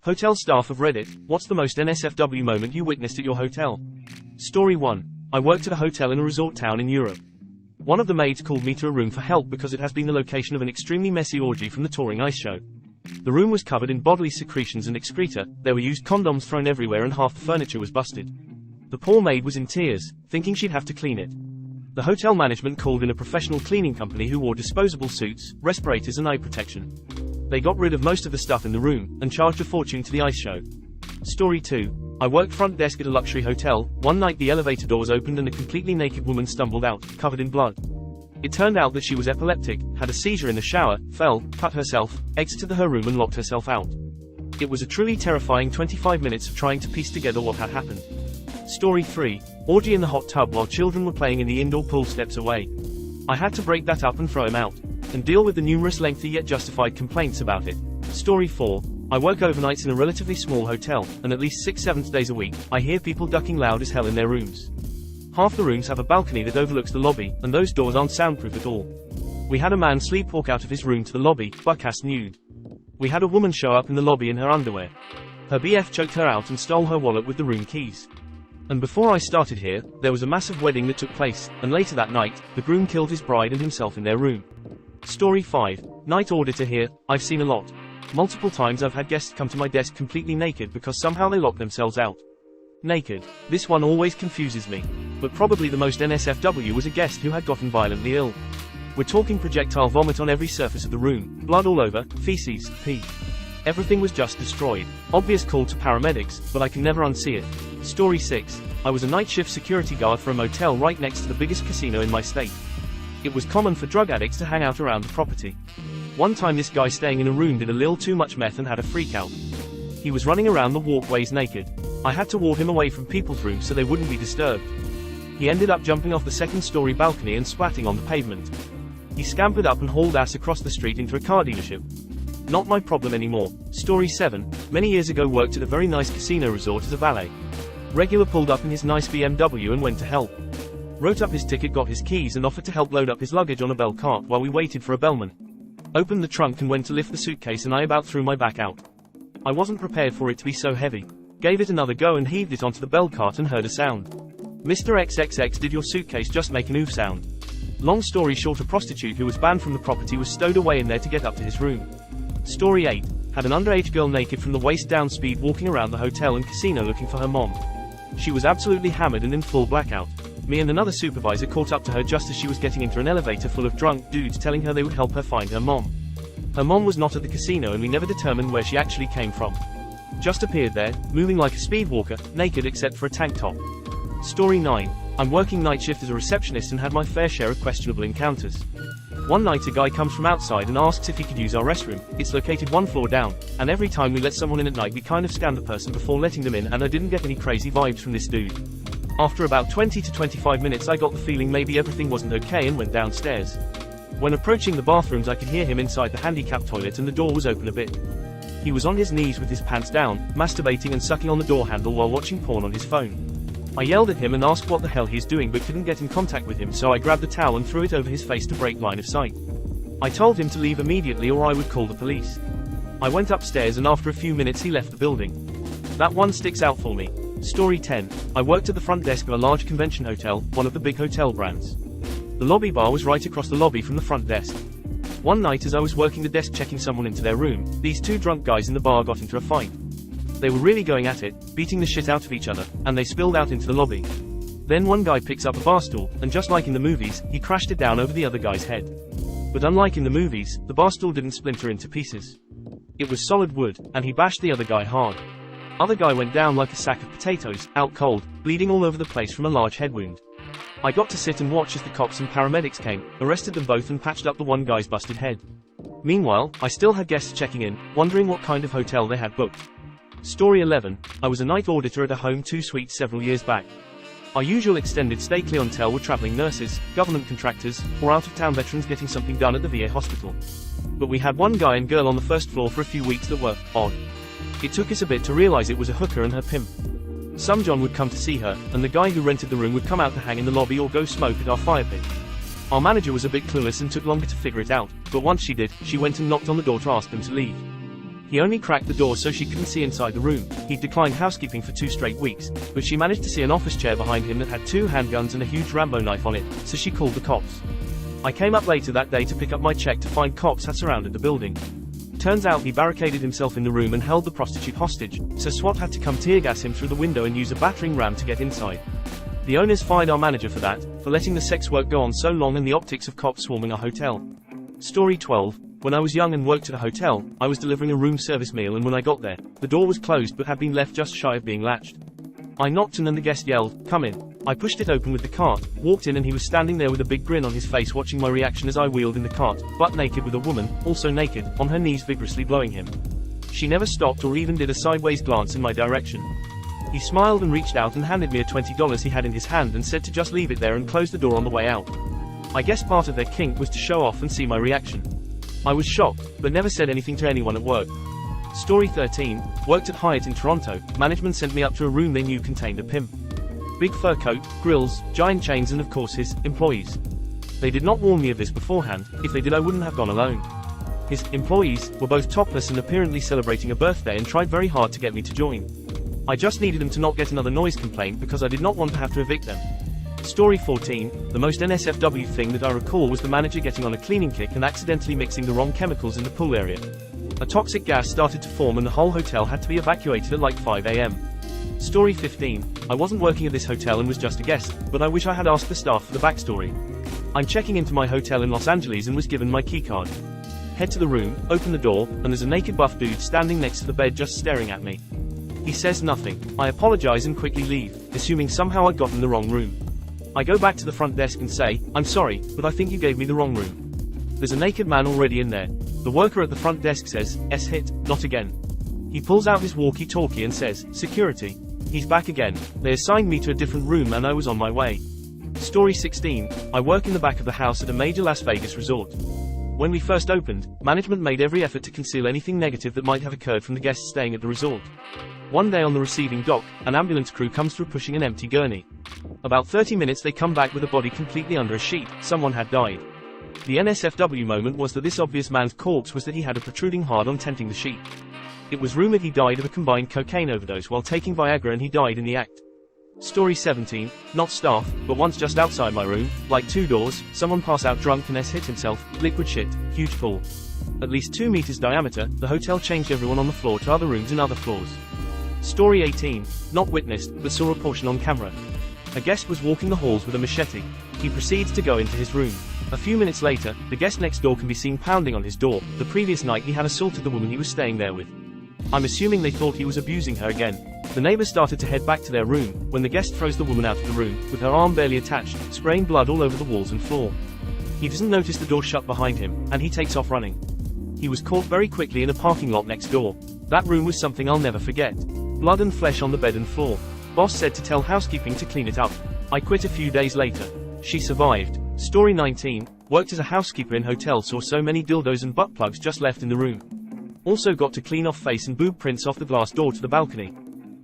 Hotel staff of Reddit, what's the most NSFW moment you witnessed at your hotel? Story 1. I worked at a hotel in a resort town in Europe. One of the maids called me to a room for help because it has been the location of an extremely messy orgy from the touring ice show. The room was covered in bodily secretions and excreta, there were used condoms thrown everywhere and half the furniture was busted. The poor maid was in tears, thinking she'd have to clean it. The hotel management called in a professional cleaning company who wore disposable suits, respirators and eye protection. They got rid of most of the stuff in the room, and charged a fortune to the ice show. Story 2. I worked front desk at a luxury hotel. One night the elevator doors opened and a completely naked woman stumbled out, covered in blood. It turned out that she was epileptic, had a seizure in the shower, fell, cut herself, exited her room and locked herself out. It was a truly terrifying 25 minutes of trying to piece together what had happened. Story 3. Orgy in the hot tub while children were playing in the indoor pool steps away. I had to break that up and throw him out, and deal with the numerous lengthy yet justified complaints about it. Story 4. I work overnights in a relatively small hotel, and at least 6/7 days a week, I hear people ducking loud as hell in their rooms. Half the rooms have a balcony that overlooks the lobby, and those doors aren't soundproof at all. We had a man sleepwalk out of his room to the lobby, butt-ass nude. We had a woman show up in the lobby in her underwear. Her BF choked her out and stole her wallet with the room keys. And before I started here, there was a massive wedding that took place, and later that night, the groom killed his bride and himself in their room. Story 5. Night auditor here. I've seen a lot. Multiple times I've had guests come to my desk completely naked because somehow they locked themselves out. Naked. This one always confuses me. But probably the most NSFW was a guest who had gotten violently ill. We're talking projectile vomit on every surface of the room, blood all over, feces, pee. Everything was just destroyed. Obvious call to paramedics, but I can never unsee it. Story 6. I was a night shift security guard for a motel right next to the biggest casino in my state. It was common for drug addicts to hang out around the property. One time this guy staying in a room did a little too much meth and had a freak out. He was running around the walkways naked. I had to ward him away from people's rooms so they wouldn't be disturbed. He ended up jumping off the second-story balcony and splatting on the pavement. He scampered up and hauled ass across the street into a car dealership. Not my problem anymore. Story 7. Many years ago worked at a very nice casino resort as a valet. Regular pulled up in his nice BMW and went to help. Wrote up his ticket, got his keys and offered to help load up his luggage on a bell cart while we waited for a bellman. Opened the trunk and went to lift the suitcase and I about threw my back out. I wasn't prepared for it to be so heavy. Gave it another go and heaved it onto the bell cart and heard a sound. Mr. XXX, did your suitcase just make an oof sound? Long story short, a prostitute who was banned from the property was stowed away in there to get up to his room. Story 8. Had an underage girl naked from the waist down speed walking around the hotel and casino looking for her mom. She was absolutely hammered and in full blackout. Me and another supervisor caught up to her just as she was getting into an elevator full of drunk dudes telling her they would help her find her mom. Her mom was not at the casino and we never determined where she actually came from. Just appeared there, moving like a speed walker, naked except for a tank top. Story 9. I'm working night shift as a receptionist and had my fair share of questionable encounters. One night a guy comes from outside and asks if he could use our restroom. It's located one floor down, and every time we let someone in at night we kind of scan the person before letting them in, and I didn't get any crazy vibes from this dude. After about 20 to 25 minutes I got the feeling maybe everything wasn't okay and went downstairs. When approaching the bathrooms I could hear him inside the handicap toilet and the door was open a bit. He was on his knees with his pants down, masturbating and sucking on the door handle while watching porn on his phone. I yelled at him and asked what the hell he's doing but couldn't get in contact with him, so I grabbed the towel and threw it over his face to break line of sight. I told him to leave immediately or I would call the police. I went upstairs and after a few minutes he left the building. That one sticks out for me. Story 10. I worked at the front desk of a large convention hotel, one of the big hotel brands. The lobby bar was right across the lobby from the front desk. One night as I was working the desk checking someone into their room, these two drunk guys in the bar got into a fight. They were really going at it, beating the shit out of each other, and they spilled out into the lobby. Then one guy picks up a bar stool, and just like in the movies, he crashed it down over the other guy's head. But unlike in the movies, the bar stool didn't splinter into pieces. It was solid wood, and he bashed the other guy hard. Other guy went down like a sack of potatoes, out cold, bleeding all over the place from a large head wound. I got to sit and watch as the cops and paramedics came, arrested them both and patched up the one guy's busted head. Meanwhile, I still had guests checking in, wondering what kind of hotel they had booked. Story 11. I was a night auditor at a home 2 suites several years back. Our usual extended stay clientele were traveling nurses, government contractors, or out-of-town veterans getting something done at the VA hospital. But we had one guy and girl on the first floor for a few weeks that were odd. It took us a bit to realize it was a hooker and her pimp. Some John would come to see her, and the guy who rented the room would come out to hang in the lobby or go smoke at our fire pit. Our manager was a bit clueless and took longer to figure it out, but once she did, she went and knocked on the door to ask them to leave. He only cracked the door so she couldn't see inside the room. He'd declined housekeeping for 2 straight weeks, but she managed to see an office chair behind him that had 2 handguns and a huge Rambo knife on it, so she called the cops. I came up later that day to pick up my check to find cops had surrounded the building. Turns out he barricaded himself in the room and held the prostitute hostage, so SWAT had to come tear gas him through the window and use a battering ram to get inside. The owners fired our manager for that, for letting the sex work go on so long and the optics of cops swarming our hotel. Story 12. When I was young and worked at a hotel, I was delivering a room service meal, and when I got there, the door was closed but had been left just shy of being latched. I knocked and then the guest yelled, "Come in." I pushed it open with the cart, walked in, and he was standing there with a big grin on his face watching my reaction as I wheeled in the cart, butt naked, with a woman, also naked, on her knees vigorously blowing him. She never stopped or even did a sideways glance in my direction. He smiled and reached out and handed me a $20 he had in his hand and said to just leave it there and close the door on the way out. I guess part of their kink was to show off and see my reaction. I was shocked, but never said anything to anyone at work. Story 13. Worked at Hyatt in Toronto. Management sent me up to a room they knew contained a pimp. Big fur coat, grills, giant chains, and of course his employees. They did not warn me of this beforehand. If they did, I wouldn't have gone alone. His employees were both topless and apparently celebrating a birthday and tried very hard to get me to join. I just needed them to not get another noise complaint because I did not want to have to evict them. Story 14. The most NSFW thing that I recall was the manager getting on a cleaning kick and accidentally mixing the wrong chemicals in the pool area. A toxic gas started to form and the whole hotel had to be evacuated at like 5 a.m. Story 15. I wasn't working at this hotel and was just a guest, but I wish I had asked the staff for the backstory. I'm checking into my hotel in Los Angeles and was given my keycard. Head to the room, open the door, and there's a naked buff dude standing next to the bed just staring at me. He says nothing. I apologize and quickly leave, assuming somehow I'd gotten the wrong room. I go back to the front desk and say, "I'm sorry, but I think you gave me the wrong room." There's a naked man already in there. The worker at the front desk says, "S-hit, not again." He pulls out his walkie-talkie and says, "Security." He's back again. They assigned me to a different room and I was on my way. Story 16. I work in the back of the house at a major Las Vegas resort. When we first opened, management made every effort to conceal anything negative that might have occurred from the guests staying at the resort. One day on the receiving dock, an ambulance crew comes through pushing an empty gurney. About 30 minutes they come back with a body completely under a sheet. Someone had died. The NSFW moment was that this obvious man's corpse was that he had a protruding hard-on tenting the sheet. It was rumored he died of a combined cocaine overdose while taking Viagra, and he died in the act. Story 17. Not staff, but once just outside my room, like 2 doors, someone passed out drunk and hit himself. Liquid shit, huge pool. At least 2 meters diameter. The hotel changed everyone on the floor to other rooms and other floors. Story 18. Not witnessed, but saw a portion on camera. A guest was walking the halls with a machete. He proceeds to go into his room. A few minutes later, the guest next door can be seen pounding on his door. The previous night he had assaulted the woman he was staying there with. I'm assuming they thought he was abusing her again. The neighbors started to head back to their room, when the guest throws the woman out of the room, with her arm barely attached, spraying blood all over the walls and floor. He doesn't notice the door shut behind him, and he takes off running. He was caught very quickly in a parking lot next door. That room was something I'll never forget. Blood and flesh on the bed and floor. Boss said to tell housekeeping to clean it up. I quit a few days later. She survived. Story 19. Worked as a housekeeper in hotel, saw so many dildos and butt plugs just left in the room. Also got to clean off face and boob prints off the glass door to the balcony.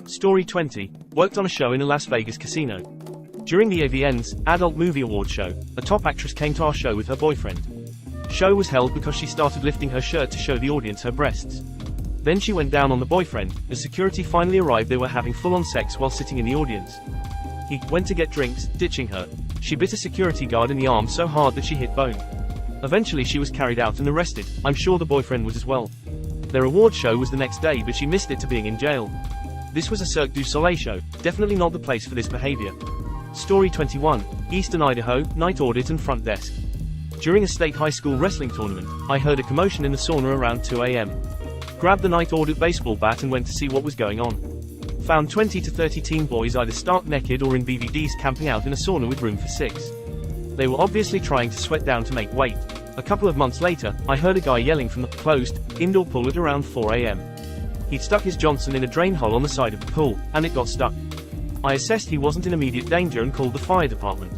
Story 20. Worked on a show in a Las Vegas casino. During the AVN's Adult Movie Award show, a top actress came to our show with her boyfriend. Show was held because she started lifting her shirt to show the audience her breasts. Then she went down on the boyfriend. As security finally arrived, they were having full-on sex while sitting in the audience. He went to get drinks, ditching her. She bit a security guard in the arm so hard that she hit bone. Eventually she was carried out and arrested. I'm sure the boyfriend was as well. Their award show was the next day, but she missed it to being in jail. This was a Cirque du Soleil show. Definitely not the place for this behavior. Story 21. Eastern Idaho, night audit and front desk. During a state high school wrestling tournament, I heard a commotion in the sauna around 2 a.m. Grabbed the night audit baseball bat and went to see what was going on. Found 20 to 30 teen boys either stark naked or in BVDs camping out in a sauna with room for 6. They were obviously trying to sweat down to make weight. A couple of months later, I heard a guy yelling from the closed, indoor pool at around 4 a.m. He'd stuck his Johnson in a drain hole on the side of the pool, and it got stuck. I assessed he wasn't in immediate danger and called the fire department.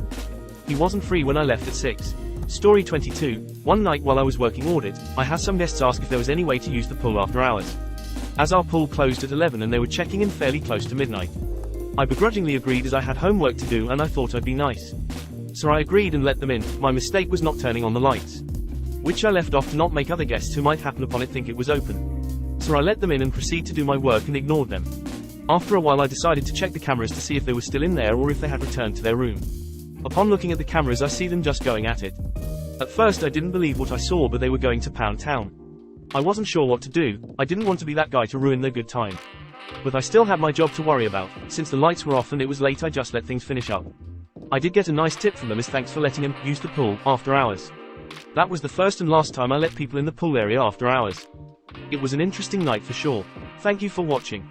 He wasn't free when I left at 6. Story 22. One night while I was working audit, I had some guests ask if there was any way to use the pool after hours. As our pool closed at 11 and they were checking in fairly close to midnight. I begrudgingly agreed as I had homework to do and I thought I'd be nice. So I agreed and let them in. My mistake was not turning on the lights, which I left off to not make other guests who might happen upon it think it was open. So I let them in and proceeded to do my work and ignored them. After a while I decided to check the cameras to see if they were still in there or if they had returned to their room. Upon looking at the cameras I see them just going at it. At first I didn't believe what I saw, but they were going to pound town. I wasn't sure what to do. I didn't want to be that guy to ruin their good time. But I still had my job to worry about. Since the lights were off and it was late, I just let things finish up. I did get a nice tip from them as thanks for letting him use the pool after hours. That was the first and last time I let people in the pool area after hours. It was an interesting night for sure. Thank you for watching.